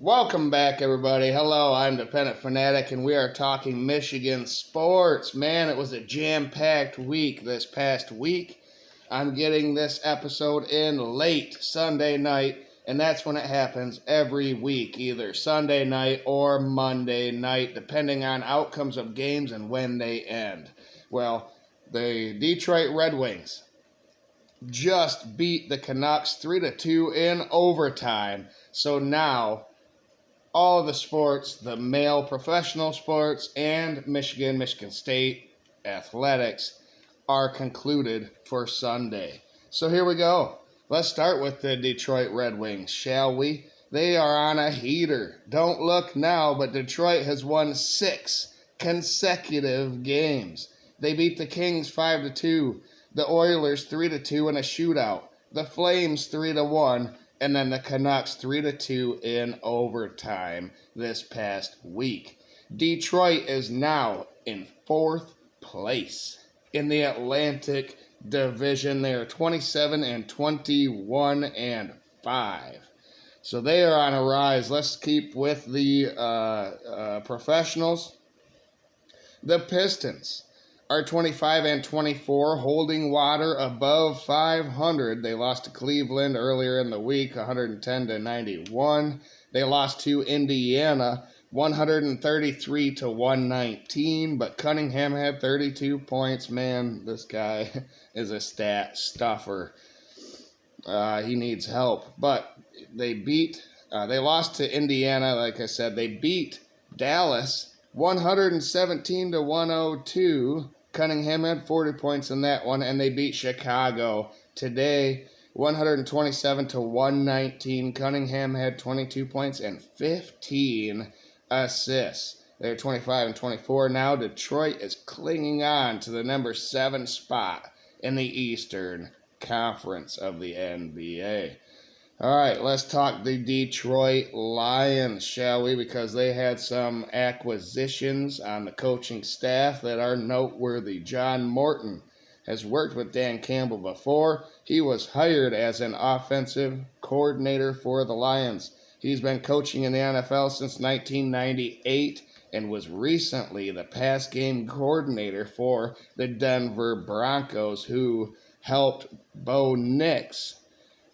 Welcome back, everybody. Hello, I'm Dependent Fanatic, and we are talking Michigan sports. Man, it was a jam-packed week this past week. I'm getting this episode in late Sunday night, and that's when it happens every week, either Sunday night or Monday night, depending on outcomes of games and when they end. Well, the Detroit Red Wings just beat the Canucks 3-2 in overtime. So now all of the sports, the male professional sports, and Michigan State athletics are concluded for Sunday. So here we go. Let's start with the Detroit Red Wings, shall we? They are on a heater. Don't look now, but Detroit has won 6 consecutive games. They beat the Kings 5-2, the Oilers 3-2 in a shootout, the Flames 3-1, and then the Canucks 3-2 in overtime this past week. Detroit is now in 4th place in the Atlantic Division. They are 27-21-5. So they are on a rise. Let's keep with the professionals. The Pistons are 25-24, holding water above 500. They lost to Cleveland earlier in the week, 110-91. They lost to Indiana, 133-119. But Cunningham had 32 points. Man, this guy is a stat stuffer. He needs help. But they lost to Indiana, like I said. They beat Dallas 117-102. Cunningham had 40 points in that one, and they beat Chicago today 127-119. Cunningham had 22 points and 15 assists. They're 25-24 now. Detroit is clinging on to the number 7 spot in the Eastern Conference of the NBA. All right, let's talk the Detroit Lions, shall we? Because they had some acquisitions on the coaching staff that are noteworthy. John Morton has worked with Dan Campbell before. He was hired as an offensive coordinator for the Lions. He's been coaching in the NFL since 1998 and was recently the pass game coordinator for the Denver Broncos, who helped Bo Nix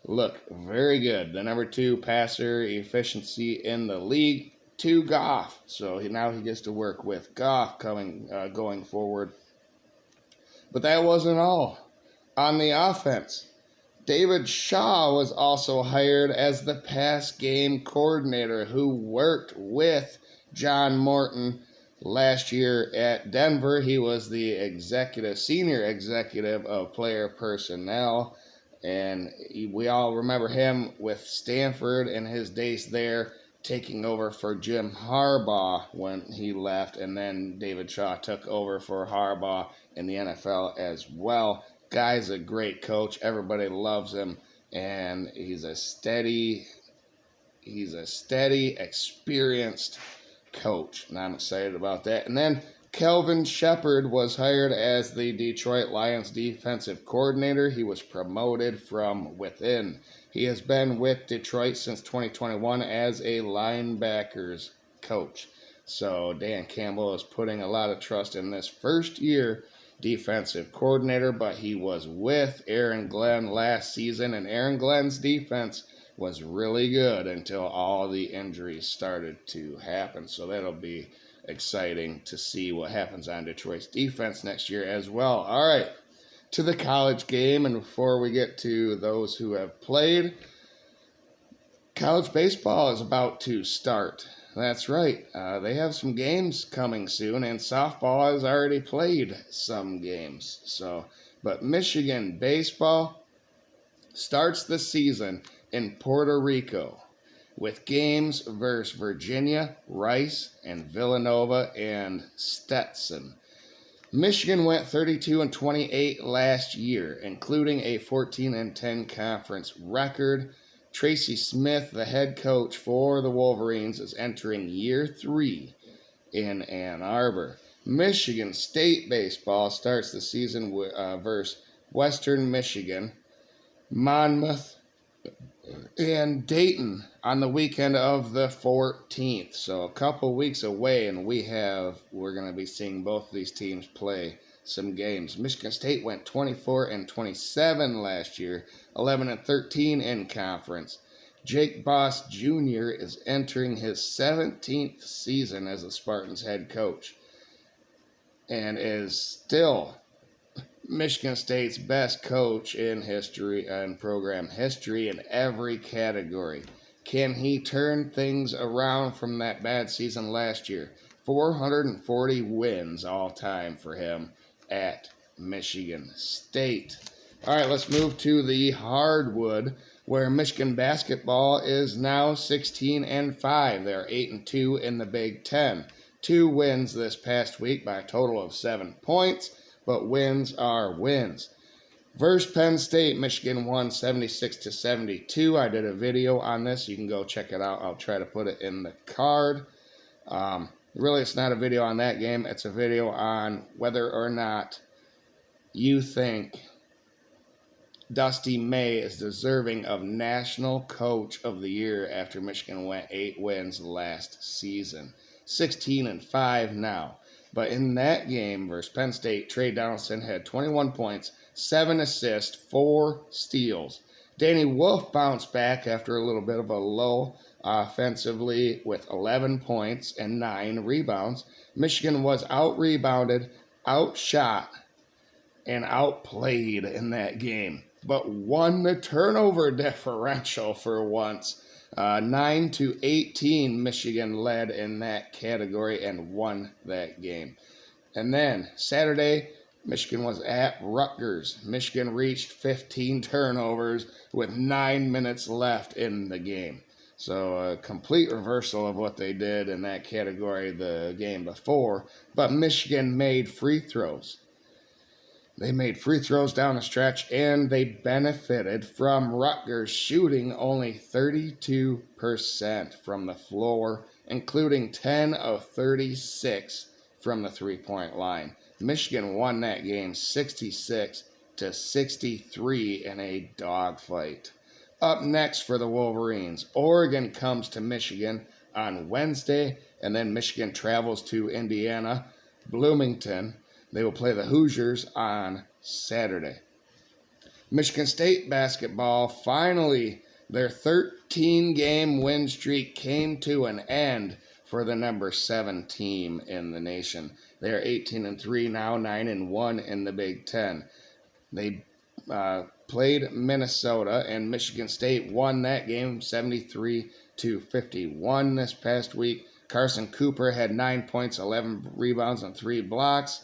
look very good. The number 2 passer efficiency in the league to Goff. So now he gets to work with Goff going forward. But that wasn't all. On the offense, David Shaw was also hired as the pass game coordinator who worked with John Morton last year at Denver. He was the senior executive of player personnel. And we all remember him with Stanford and his days there, taking over for Jim Harbaugh when he left. And then David Shaw took over for Harbaugh in the NFL as well. Guy's a great coach. Everybody loves him. And he's a steady, experienced coach. And I'm excited about that. And then Kelvin Shepard was hired as the Detroit Lions defensive coordinator. He was promoted from within. He has been with Detroit since 2021 as a linebackers coach. So Dan Campbell is putting a lot of trust in this first-year defensive coordinator, but he was with Aaron Glenn last season, and Aaron Glenn's defense was really good until all the injuries started to happen. So that'll be exciting to see what happens on Detroit's defense next year as well. All right, to the college game, and before we get to those who have played, college baseball is about to start. That's right. They have some games coming soon, and softball has already played some games. But Michigan baseball starts the season in Puerto Rico with games versus Virginia, Rice, and Villanova and Stetson. Michigan went 32-28 last year, including a 14-10 conference record. Tracy Smith, the head coach for the Wolverines, is entering year 3 in Ann Arbor. Michigan State baseball starts the season versus Western Michigan, Monmouth, in Dayton on the weekend of the 14th. So a couple weeks away, and we're going to be seeing both of these teams play some games. Michigan State went 24-27 last year, 11-13 in conference. Jake Boss Jr. is entering his 17th season as the Spartans head coach and is still Michigan State's best coach in history and program history in every category. Can he turn things around from that bad season last year? 440 wins all time for him at Michigan State. All right, let's move to the hardwood, where Michigan basketball is now 16-5. They're 8-2 in the Big Ten. 2 wins this past week by a total of 7 points. But wins are wins. Versus Penn State, Michigan won 76-72. I did a video on this. You can go check it out. I'll try to put it in the card. Really, it's not a video on that game. It's a video on whether or not you think Dusty May is deserving of National Coach of the Year after Michigan went 8 wins last season. 16-5 now. But in that game versus Penn State, Trey Donaldson had 21 points, 7 assists, 4 steals. Danny Wolf bounced back after a little bit of a lull offensively with 11 points and 9 rebounds. Michigan was out-rebounded, outshot, and outplayed in that game, but won the turnover differential for once. 9-18, Michigan led in that category and won that game. And then Saturday, Michigan was at Rutgers. Michigan reached 15 turnovers with 9 minutes left in the game. So a complete reversal of what they did in that category the game before. But Michigan made free throws. They made free throws down the stretch, and they benefited from Rutgers shooting only 32% from the floor, including 10 of 36 from the three-point line. Michigan won that game 66-63 in a dogfight. Up next for the Wolverines, Oregon comes to Michigan on Wednesday, and then Michigan travels to Indiana, Bloomington. They will play the Hoosiers on Saturday. Michigan State basketball, finally, their 13-game win streak came to an end for the number 7 team in the nation. They are 18-3 now, 9-1 in the Big Ten. They played Minnesota, and Michigan State won that game 73-51 this past week. Carson Cooper had 9 points, 11 rebounds, and 3 blocks.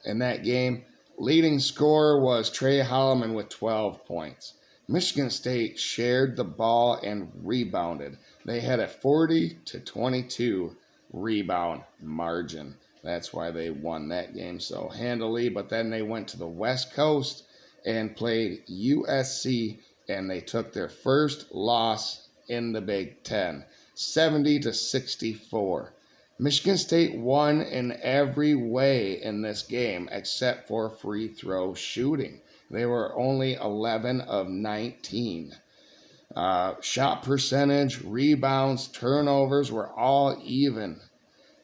In that game, leading scorer was Trey Holloman with 12 points. Michigan State shared the ball and rebounded. They had a 40-22 rebound margin. That's why they won that game so handily. But then they went to the West Coast and played USC, and they took their first loss in the Big Ten, 70-64. Michigan State won in every way in this game except for free throw shooting. They were only 11 of 19. Shot percentage, rebounds, turnovers were all even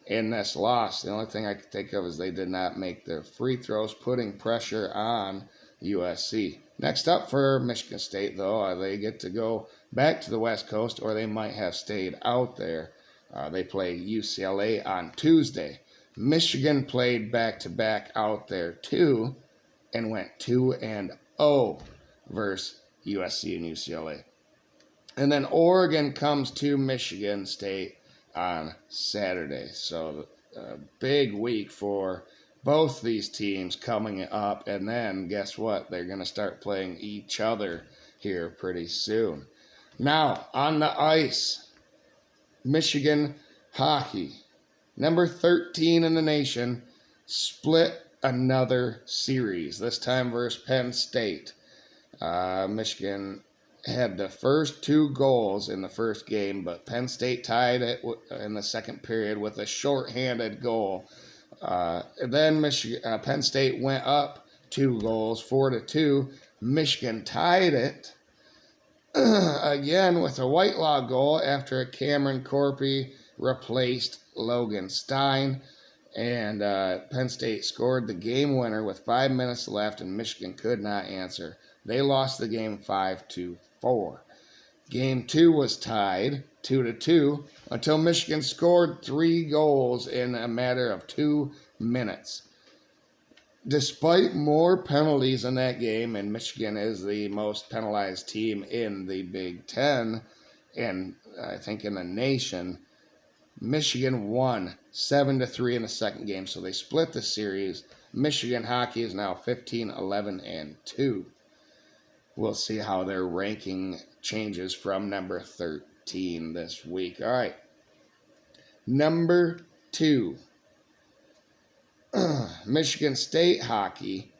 in this loss. The only thing I could think of is they did not make their free throws, putting pressure on USC. Next up for Michigan State, though, they get to go back to the West Coast, or they might have stayed out there. They play UCLA on Tuesday. Michigan played back-to-back out there, too, and went 2-0 versus USC and UCLA. And then Oregon comes to Michigan State on Saturday. So a big week for both these teams coming up. And then guess what? They're going to start playing each other here pretty soon. Now, on the ice, Michigan hockey, number 13 in the nation, split another series, this time versus Penn State. Michigan had the first 2 goals in the first game, but Penn State tied it in the second period with a shorthanded goal. Then Penn State went up 2 goals, 4-2. Michigan tied it again with a Whitelaw goal after Cameron Corpy replaced Logan Stein. And Penn State scored the game winner with 5 minutes left, and Michigan could not answer. They lost the game 5-4. Game 2 was tied 2-2 until Michigan scored 3 goals in a matter of 2 minutes. Despite more penalties in that game, and Michigan is the most penalized team in the Big Ten, and I think in the nation, Michigan won 7-3 in the second game, so they split the series. Michigan hockey is now 15-11-2. We'll see how their ranking changes from number 13 this week. All right. Number 2. Michigan State hockey.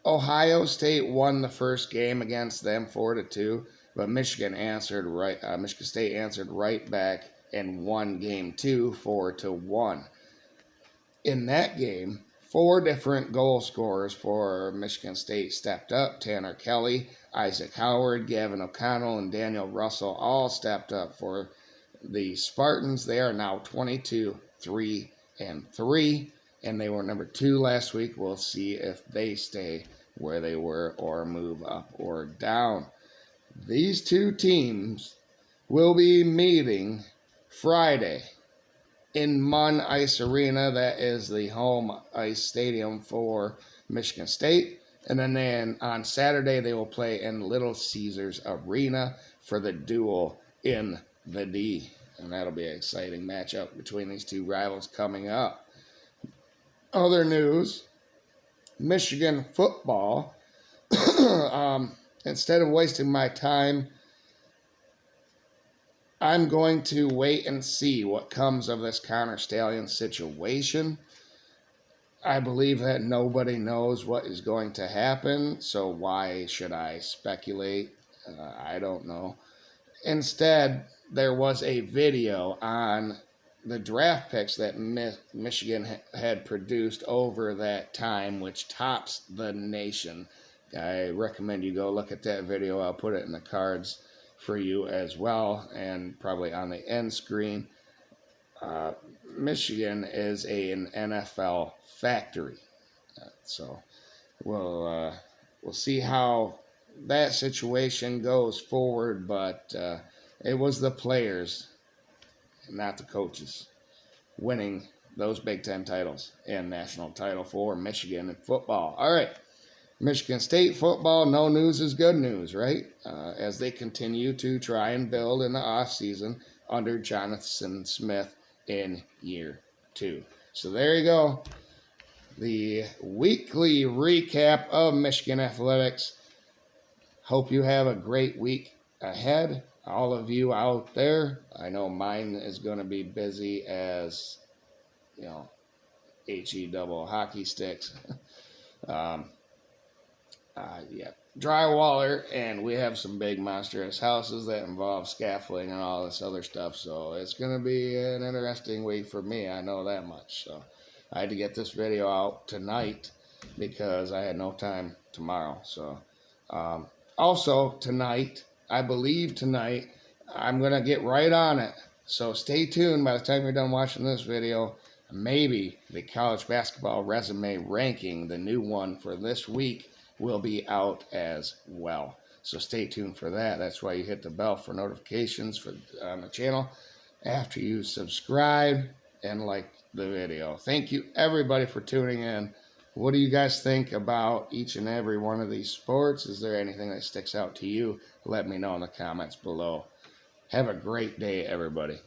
Ohio State won the first game against them 4-2, but Michigan State answered right back and won game 2 4-1. In that game, 4 different goal scorers for Michigan State stepped up. Tanner Kelly, Isaac Howard, Gavin O'Connell, and Daniel Russell all stepped up for the Spartans. They are now 22-3-3, and they were number 2 last week. We'll see if they stay where they were or move up or down. These 2 teams will be meeting Friday in Munn Ice Arena. That is the home ice stadium for Michigan State. And then on Saturday, they will play in Little Caesars Arena for the duel in the D. And that'll be an exciting matchup between these 2 rivals coming up. Other news, Michigan football. Instead of wasting my time, I'm going to wait and see what comes of this Connor Stalions situation. I believe that nobody knows what is going to happen, so why should I speculate? I don't know. Instead, there was a video on the draft picks that Michigan had produced over that time, which tops the nation. I recommend you go look at that video. I'll put it in the cards for you as well, and probably on the end screen. Michigan is an NFL factory, so we'll see how that situation goes forward. But it was the players, not the coaches, winning those Big Ten titles and national title for Michigan in football. All right. Michigan State football, no news is good news, right? As they continue to try and build in the offseason under Jonathan Smith in year 2. So there you go. The weekly recap of Michigan athletics. Hope you have a great week ahead. All of you out there, I know mine is going to be busy as, HE double hockey sticks. Drywaller, and we have some big monstrous houses that involve scaffolding and all this other stuff, so it's going to be an interesting week for me, I know that much. So I had to get this video out tonight because I had no time tomorrow. So also tonight, I'm going to get right on it, so stay tuned. By the time you're done watching this video, maybe the college basketball resume ranking, the new one for this week, will be out as well. So stay tuned for that. That's why you hit the bell for notifications on the channel after you subscribe and like the video. Thank you everybody for tuning in. What do you guys think about each and every one of these sports? Is there anything that sticks out to you? Let me know in the comments below. Have a great day, everybody.